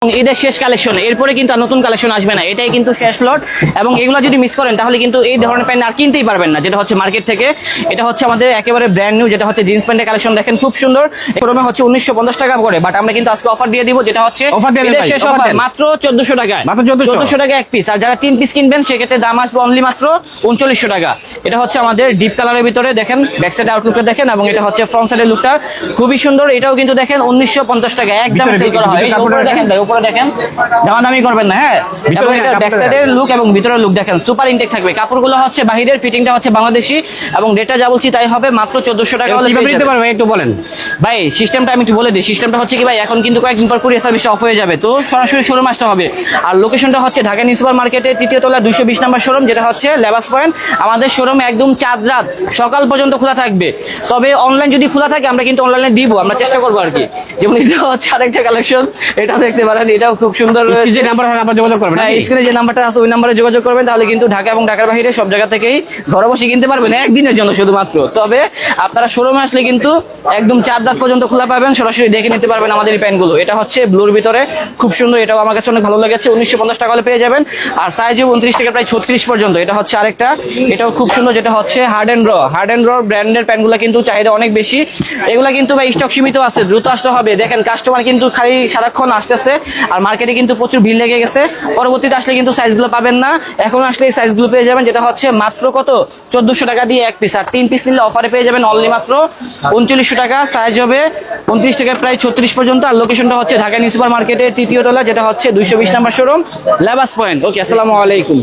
এদের শেষ কালেকশন, এরপরে কিন্তু আর নতুন কালেকশন আসবে না, এটাই কিন্তু শেষ লট। এবং এগুলো যদি মিস করেন তাহলে কিন্তু এই ধরনের প্যান্ট আর কিনতেই পারবেন না, যেটা হচ্ছে মার্কেট থেকে। এটা হচ্ছে আমাদের একেবারে ব্র্যান্ড নিউ, যেটা হচ্ছে জিন্স প্যান্টের কালেকশন। দেখেন খুব সুন্দর, প্রথমে হচ্ছে 1950 টাকা করে, বাট আমরা কিন্তু আজকে অফার দিয়ে দিব, যেটা হচ্ছে এদের শেষ অফার মাত্র 1400 টাকায়, মাত্র 1400 টাকা এক পিস। আর যারা 3 পিস কিনবেন সেক্ষেত্রে দাম আসবে অনলি মাত্র 3900 টাকা। এটা হচ্ছে আমাদের ডিপ কালারের ভিতরে, দেখেন ব্যাক সাইড আউটলুকটা দেখেন, এবং এটা হচ্ছে ফ্রন্ট সাইডের লুকটা খুবই সুন্দর। এটাও কিন্তু দেখেন 1950 টাকা একদম সেল করা হয়। উপরে দেখেন ভাই, উপরে দেখেন, দামাদামি করবেন না, হ্যাঁ। এবং এটা ব্যাক সাইডের লুক এবং ভিতরের লুক দেখেন সুপার ইনটেক থাকবে। কাপড়গুলো হচ্ছে বাহিরের, ফিটিংটা হচ্ছে বাংলাদেশি, এবং রেটটা যা বলছি তাই হবে, মাত্র 1400 টাকা হলে পেয়ে যাবেন। একটু বলেন ভাই সিস্টেমটা, আমি একটু বলে দিই। সিস্টেমটা হচ্ছে কি ভাই, এখন কিন্তু কয়েকদিন পর কুরিয়ার সার্ভিসটা অফ হয়ে যাবে, তো সরাসরি শোরুম আসতে হবে। আর লোকেশনটা হচ্ছে ঢাকা নিউ সুপার মার্কেটের 3য় তলা 220 নম্বর শোরুম, যেটা হচ্ছে লেবাস পয়েন্ট। আমাদের শোরুম একদম চাঁদ রাত সকাল পর্যন্ত খোলা থাকবে। তবে অনলাইন যদি খোলা থাকে আমরা কিন্তু অনলাইনে দিব, আমরা চেষ্টা করবো আর কি। যেমন এটা হচ্ছে আরেকটা কালেকশন, এটা দেখতে পারেন, এটাও খুব সুন্দর। যে নাম্বার আপনারা যোগাযোগ করবেন, হ্যাঁ স্ক্রিনে যে নাম্বারটা আছে ওই নাম্বারে যোগাযোগ করবেন, তাহলে কিন্তু ঢাকা এবং ঢাকার বাইরে সব জায়গা থেকেই ঘরে বসে কিনতে পারবেন একদিনের জন্য শুধুমাত্র। তবে আপনারা শোরুমে আসলে কিন্তু একদম 4 রাত পর্যন্ত খোলা পাবেন, সরাসরি দেখে নিতে পারবেন আমাদের এই প্যান্টগুলো। এটা হচ্ছে ব্লুর ভিতরে খুব সুন্দর, এটাও আমার কাছে অনেক ভালো লেগেছে। 1950 টাকা হলে পেয়ে যাবেন। আর সাইজ 29 থেকে প্রায় 36 পর্যন্ত। এটা হচ্ছে আরেকটা, এটাও খুব সুন্দর, যেটা হচ্ছে হার্ড এন্ড র ব্র্যান্ডের প্যান্টগুলো কিন্তু চাহিদা অনেক বেশি। এগুলা কিন্তু ভাই স্টক সীমিত আছে, দ্রুত আসতে হবে। দেখেন কাস্টমার কিন্তু খালি সারাক্ষণ আসতেছে, আর মার্কেটে কিন্তু প্রচুর ভিড় লেগে গেছে। পরবর্তীতে আসলে কিন্তু সাইজগুলো পাবেন না, এখন আসলে এই সাইজগুলো পেয়ে যাবেন। যেটা হচ্ছে মাত্র কত 1400 টাকা দিয়ে এক পিস, আর 3 পিস নিলে অফারে পেয়ে যাবেন অনলি মাত্র 3900 টাকা। সাইজ হবে 29 থেকে প্রায় 36 পর্যন্ত। আর লোকেশনটা হচ্ছে ঢাকা নিউ সুপার মার্কেটের 3য় তলা, যেটা হচ্ছে 220 নম্বর শোরুম লেবাস পয়েন্ট। ওকে, আসসালামু আলাইকুম।